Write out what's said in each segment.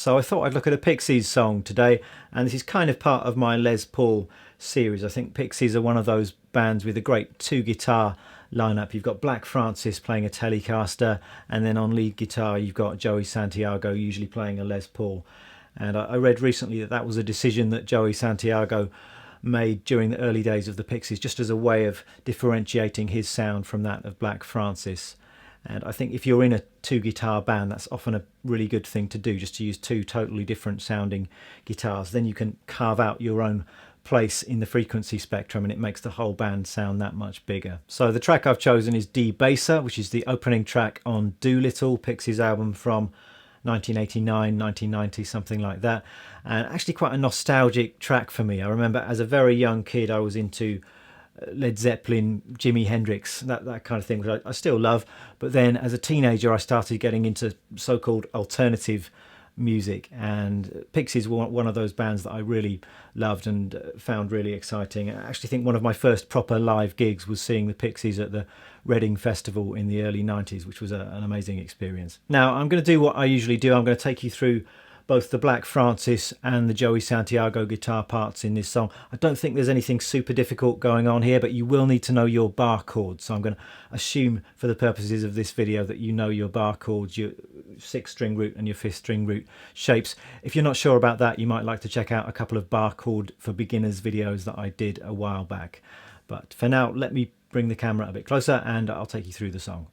So I thought I'd look at a Pixies song today, and this is kind of part of my Les Paul series. I think Pixies are one of those bands with a great two guitar lineup. You've got Black Francis playing a Telecaster, and then on lead guitar you've got Joey Santiago usually playing a Les Paul. And I read recently that that was a decision that Joey Santiago made during the early days of the Pixies, just as a way of differentiating his sound from that of Black Francis. And I think if you're in a two guitar band, that's often a really good thing to do, just to use two totally different sounding guitars. Then you can carve out your own place in the frequency spectrum, and it makes the whole band sound that much bigger. So the track I've chosen is Debaser, which is the opening track on Doolittle, Pixies album from 1989, 1990, something like that. And actually quite a nostalgic track for me. I remember as a very young kid I was into Led Zeppelin, Jimi Hendrix, that kind of thing, which I still love. But then as a teenager I started getting into so-called alternative music, and Pixies were one of those bands that I really loved and found really exciting. I actually think one of my first proper live gigs was seeing the Pixies at the Reading Festival in the early 90s, which was an amazing experience. Now I'm going to do what I usually do. I'm going to take you through both the Black Francis and the Joey Santiago guitar parts in this song. I don't think there's anything super difficult going on here, but you will need to know your bar chords. So I'm going to assume for the purposes of this video that you know your bar chords, your 6th string root and your 5th string root shapes. If you're not sure about that, you might like to check out a couple of bar chord for beginners videos that I did a while back. But for now, let me bring the camera a bit closer and I'll take you through the song.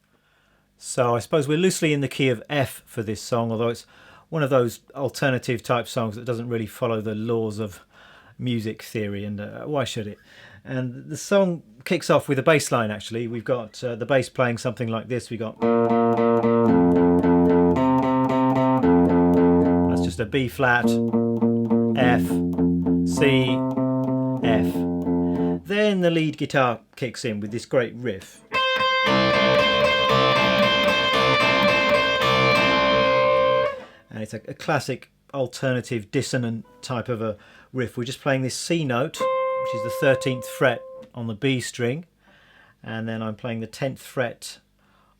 So I suppose we're loosely in the key of F for this song, although it's one of those alternative type songs that doesn't really follow the laws of music theory, and why should it? And the song kicks off with a bass line. Actually, we've got the bass playing something like this. We got, that's just a B flat, F, C, F. Then the lead guitar kicks in with this great riff. And it's a classic alternative dissonant type of a riff. We're just playing this C note, which is the 13th fret on the B string, and then I'm playing the 10th fret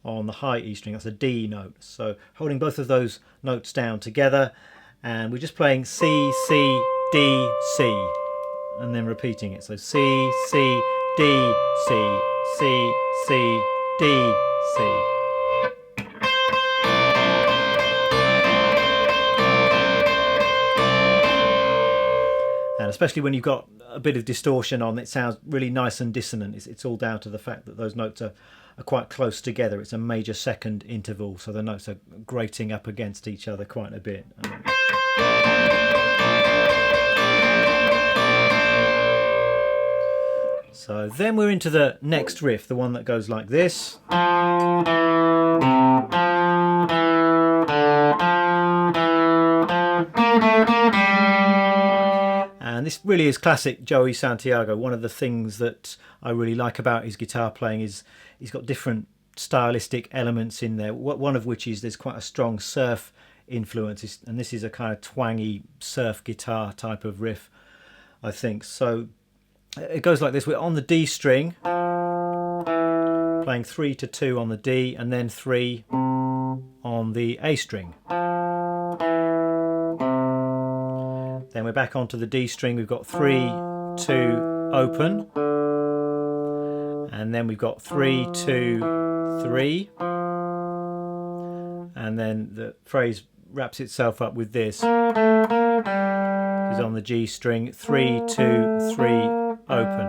on the high E string. That's a D note. So holding both of those notes down together, and we're just playing C, C, D, C, and then repeating it. So C, C, D, C, C, C, D, C. And especially when you've got a bit of distortion on, it sounds really nice and dissonant. It's all down to the fact that those notes are quite close together. It's a major second interval, so the notes are grating up against each other quite a bit. So then we're into the next riff, the one that goes like this. And this really is classic Joey Santiago. One of the things that I really like about his guitar playing is he's got different stylistic elements in there. One of which is there's quite a strong surf influence, and this is a kind of twangy surf guitar type of riff, I think. So it goes like this. We're on the D string, playing 3 to 2 on the D, and then 3 on the A string. Then we're back onto the D string. We've got 3, 2, open, and then we've got 3, 2, 3, and then the phrase wraps itself up with this. Is on the G string, 3, 2, 3, open.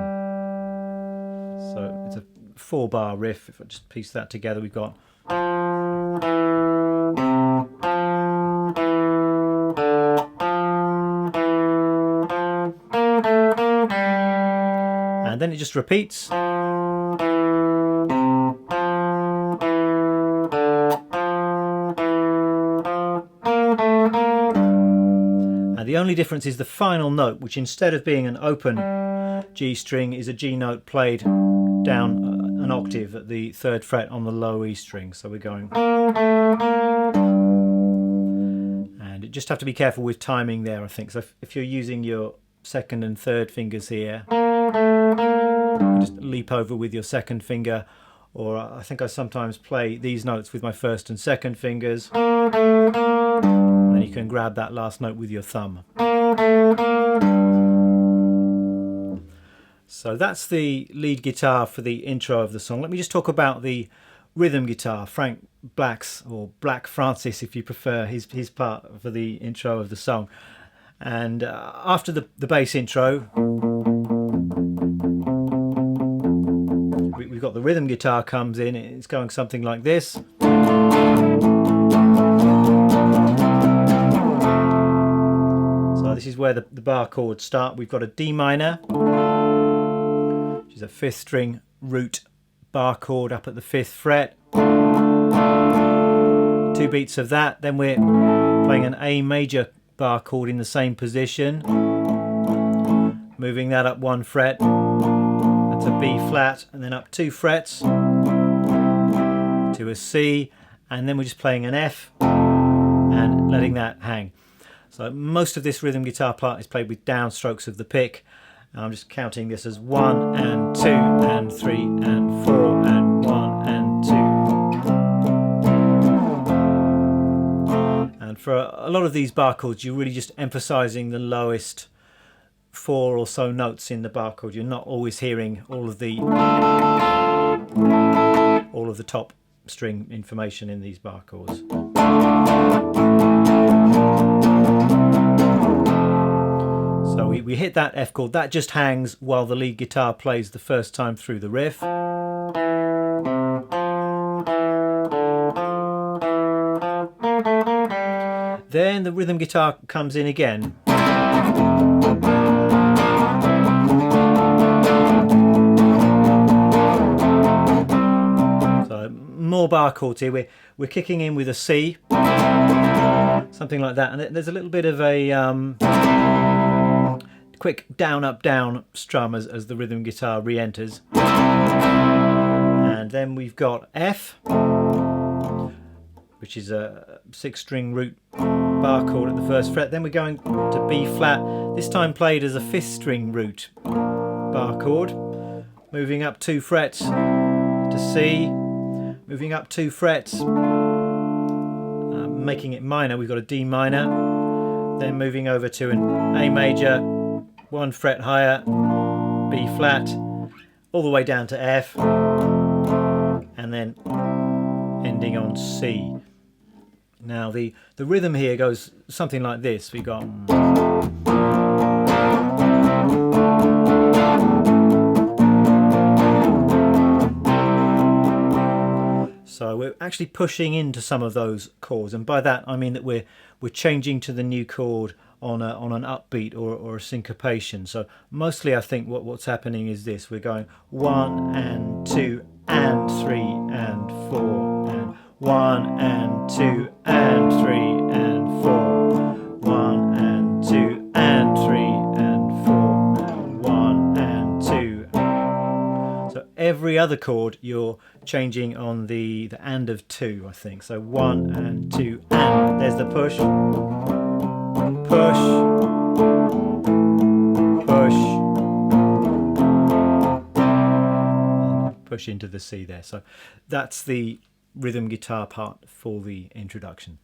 So it's a 4-bar riff. If I just piece that together, we've got. And then it just repeats. And the only difference is the final note, which instead of being an open G string is a G note played down an octave at the 3rd fret on the low E string. So we're going. And you just have to be careful with timing there, I think. So if you're using your 2nd and 3rd fingers here, you just leap over with your 2nd finger or I think I sometimes play these notes with my first and second fingers, and then you can grab that last note with your thumb. So that's the lead guitar for the intro of the song. Let me just talk about the rhythm guitar, Frank Black's, or Black Francis if you prefer, his part for the intro of the song. And after the bass intro, we've got the rhythm guitar comes in. It's going something like this. So this is where the bar chords start. We've got a D minor, which is a 5th string root bar chord up at the 5th fret. 2 beats of that, then we're playing an A major bar chord in the same position, moving that up 1 fret, that's a B flat, and then up 2 frets to a C, and then we're just playing an F and letting that hang. So most of this rhythm guitar part is played with downstrokes of the pick. I'm just counting this as 1 and 2 and 3 and 4 and 1 and 2. And for a lot of these bar chords, you're really just emphasizing the lowest 4 or so notes in the bar chord. You're not always hearing all of the top string information in these bar chords. So we hit that F chord, that just hangs while the lead guitar plays the first time through the riff. Then the rhythm guitar comes in again. So more bar chords here. We're kicking in with a C, something like that, and there's a little bit of a quick down up down strum as the rhythm guitar re-enters, and then we've got F, which is a 6th string root bar chord at the 1st fret. Then we're going to B flat, this time played as a 5th string root bar chord, moving up 2 frets to C, moving up 2 frets, making it minor. We've got a D minor, then moving over to an A major, 1 fret higher, B flat, all the way down to F, and then ending on C. Now the rhythm here goes something like this. We've got so we're actually pushing into some of those chords, and by that I mean that we're changing to the new chord on an upbeat or a syncopation. So mostly I think what's happening is this: we're going 1 and 2 and 3 and 4 and 1 and 2 and 3 and 4, 1 and 2 and 3 and 4 and 1 and 2. So every other chord you're changing on the and of 2, I think. So 1 and 2 and there's the push, push, push, push into the C there. So that's the rhythm guitar part for the introduction.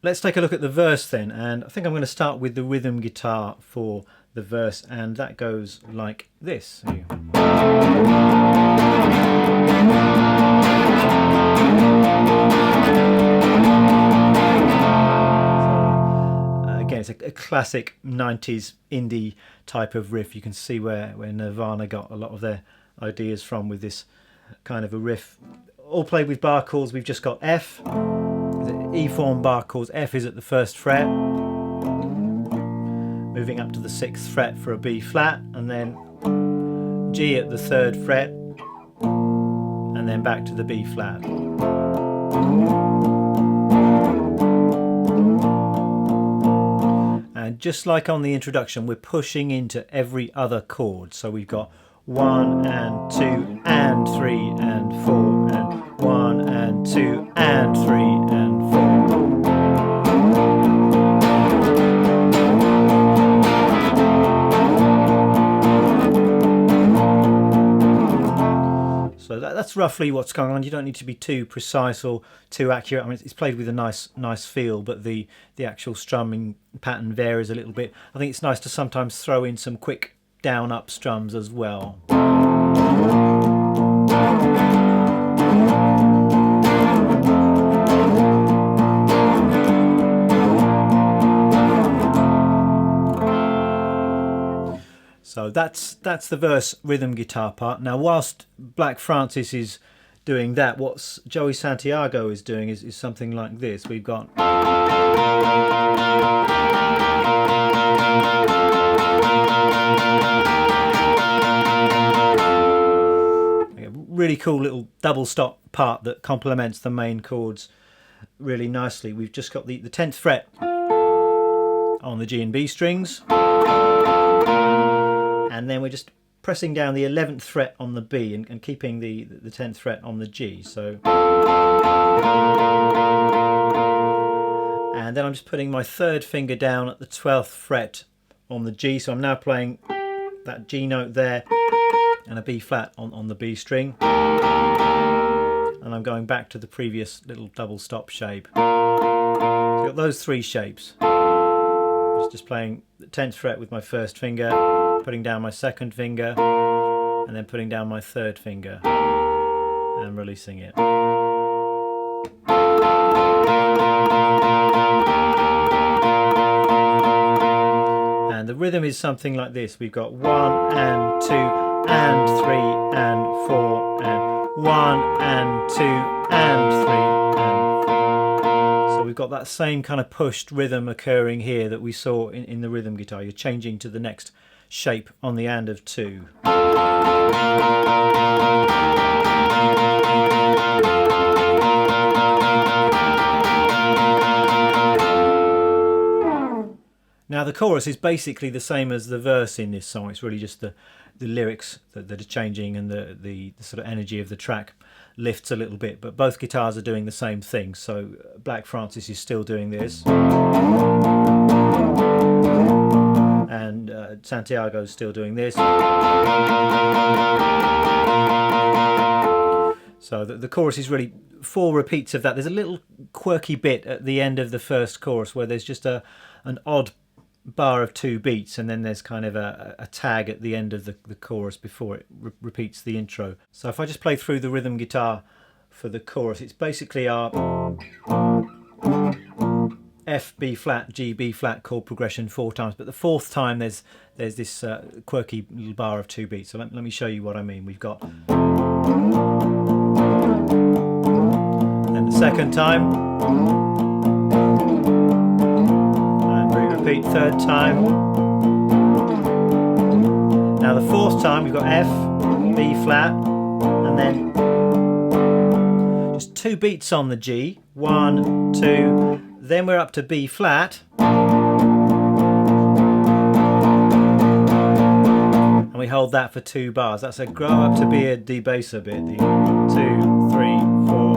Let's take a look at the verse then, and I think I'm going to start with the rhythm guitar for the verse, and that goes like this. Again, it's a classic 90s indie type of riff. You can see where Nirvana got a lot of their ideas from with this kind of a riff. All played with bar chords. We've just got F, the E form bar chords. F is at the 1st fret, moving up to the 6th fret for a B flat, and then G at the 3rd fret, and then back to the B flat. And just like on the introduction, we're pushing into every other chord. So we've got 1 and 2 and 3 and 4 and 1 and 2 and 3 and 4. So that's that's roughly what's going on. You don't need to be too precise or too accurate. I mean, it's played with a nice feel, but the actual strumming pattern varies a little bit. I think it's nice to sometimes throw in some quick down-up strums as well. So that's the verse rhythm guitar part. Now, whilst Black Francis is doing that, what Joey Santiago is doing is something like this. We've got a really cool little double stop part that complements the main chords really nicely. We've just got the 10th fret on the G and B strings, and then we're just pressing down the 11th fret on the B and keeping the 10th fret on the G. So, and then I'm just putting my 3rd finger down at the 12th fret on the G. So I'm now playing that G note there and a B flat on the B string, and I'm going back to the previous little double stop shape. So you've got those 3 shapes. Just playing the 10th fret with my 1st finger, putting down my 2nd finger, and then putting down my 3rd finger and releasing it. And the rhythm is something like this. We've got 1 and 2 and 3 and 4 and 1 and 2 and 3 and 4. So we've got that same kind of pushed rhythm occurring here that we saw in the rhythm guitar. You're changing to the next shape on the and of 2. Now the chorus is basically the same as the verse in this song. It's really just the lyrics that are changing, and the sort of energy of the track lifts a little bit, but both guitars are doing the same thing. So Black Francis is still doing this, and Santiago's still doing this. So the chorus is really 4 repeats of that. There's a little quirky bit at the end of the first chorus where there's just an odd bar of 2 beats, and then there's kind of a tag at the end of the chorus before it repeats the intro. So if I just play through the rhythm guitar for the chorus, it's basically our F, B flat, G, B flat chord progression 4 times, but the 4th time there's this quirky little bar of 2 beats. So let me show you what I mean. We've got, then the 2nd time, repeat 3rd time. Now the 4th time we've got F, B flat, and then just 2 beats on the G, 1, 2, then we're up to B flat, and we hold that for 2 bars. That's a grow up to be a debaser bit. The 2, 3, 4.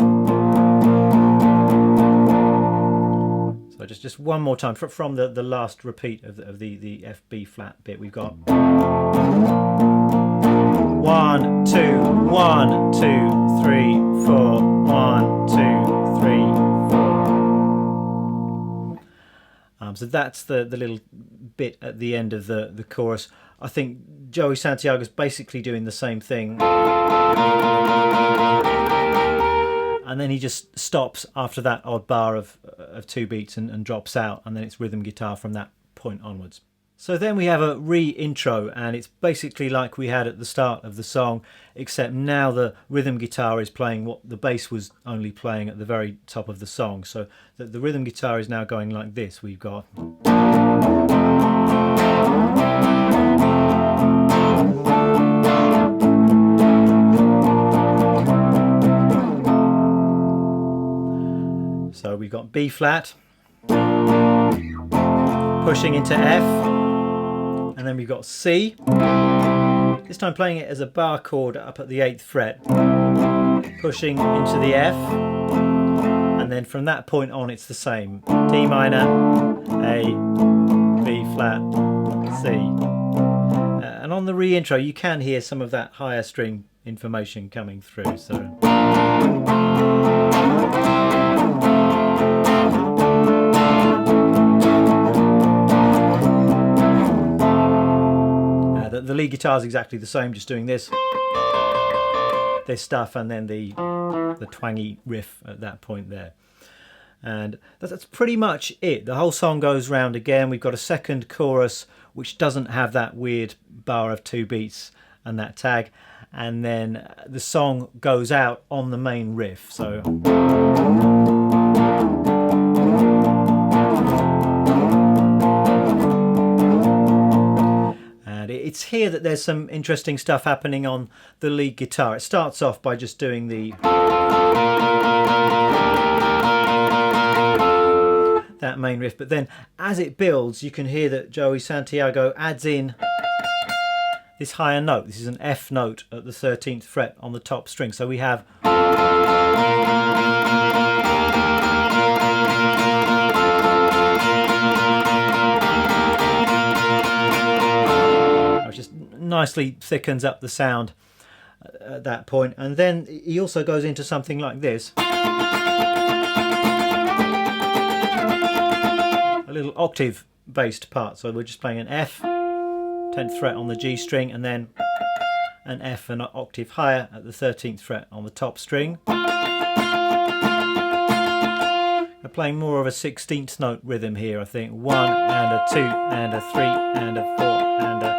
Just one more time from the last repeat of the F B flat bit. We've got 1, 2, 1, 2, 3, 4, 1, 2, 3, 4. So that's the little bit at the end of the chorus. I think Joey Santiago's basically doing the same thing. And then he just stops after that odd bar of 2 beats and drops out, and then it's rhythm guitar from that point onwards. So then we have a re-intro, and it's basically like we had at the start of the song, except now the rhythm guitar is playing what the bass was only playing at the very top of the song. So the rhythm guitar is now going like this. We've got... So we've got B flat, pushing into F, and then we've got C, this time playing it as a bar chord up at the 8th fret, pushing into the F, and then from that point on it's the same. D minor, A, B flat, C. And on the re-intro you can hear some of that higher string information coming through. So the lead guitar is exactly the same, just doing this stuff, and then the twangy riff at that point there. And that's pretty much it. The whole song goes round again. We've got a second chorus which doesn't have that weird bar of 2 beats and that tag, and then the song goes out on the main riff. So it's here that there's some interesting stuff happening on the lead guitar. It starts off by just doing that main riff, but then as it builds you can hear that Joey Santiago adds in this higher note. This is an F note at the 13th fret on the top string. So we have just nicely thickens up the sound at that point. And then he also goes into something like this, a little octave based part. So we're just playing an F, 10th fret on the G string, and then an F an octave higher at the 13th fret on the top string. We're playing more of a 16th note rhythm here, I think. 1 and a 2 and a 3 and a 4 and a...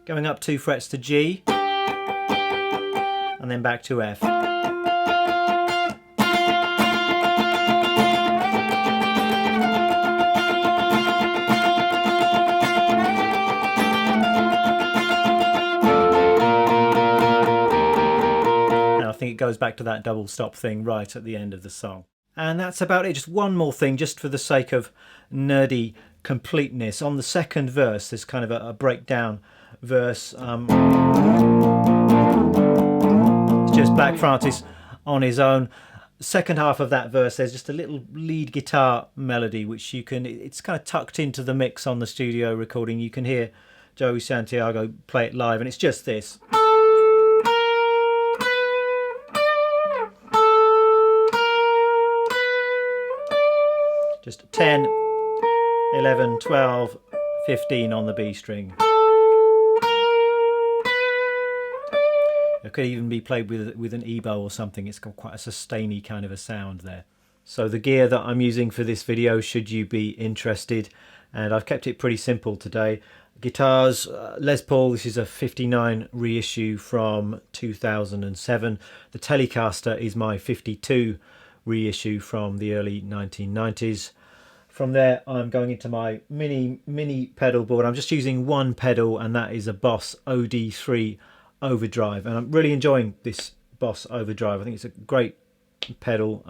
Going up 2 frets to G, and then back to F. I think it goes back to that double stop thing right at the end of the song. And that's about it. Just one more thing, just for the sake of nerdy completeness. On the second verse, there's kind of a breakdown verse. It's just Black Francis on his own. Second half of that verse, there's just a little lead guitar melody which you can, it's kind of tucked into the mix on the studio recording. You can hear Joey Santiago play it live, and it's just this. Just 10, 11, 12, 15 on the B string. It could even be played with an ebow or something. It's got quite a sustainy kind of a sound there. So the gear that I'm using for this video, should you be interested, and I've kept it pretty simple today. Guitars, Les Paul, this is a 59 reissue from 2007. The Telecaster is my 52 reissue from the early 1990s. From there I'm going into my mini pedal board. I'm just using one pedal, and that is a Boss OD3 Overdrive, and I'm really enjoying this Boss Overdrive. I think it's a great pedal,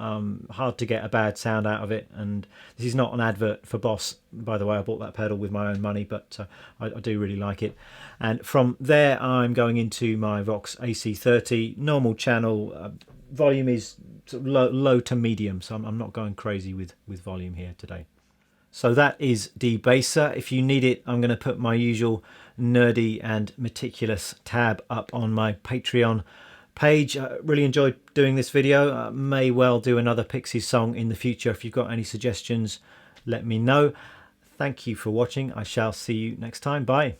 hard to get a bad sound out of it, and this is not an advert for Boss, by the way. I bought that pedal with my own money, but I do really like it. And from there I'm going into my Vox AC30 normal channel. Volume is sort of low to medium, so I'm not going crazy with volume here today. So that is Debaser. If you need it, I'm going to put my usual nerdy and meticulous tab up on my Patreon page. I really enjoyed doing this video. May well do another Pixies song in the future. If you've got any suggestions, let me know. Thank you for watching. I shall see you next time. Bye.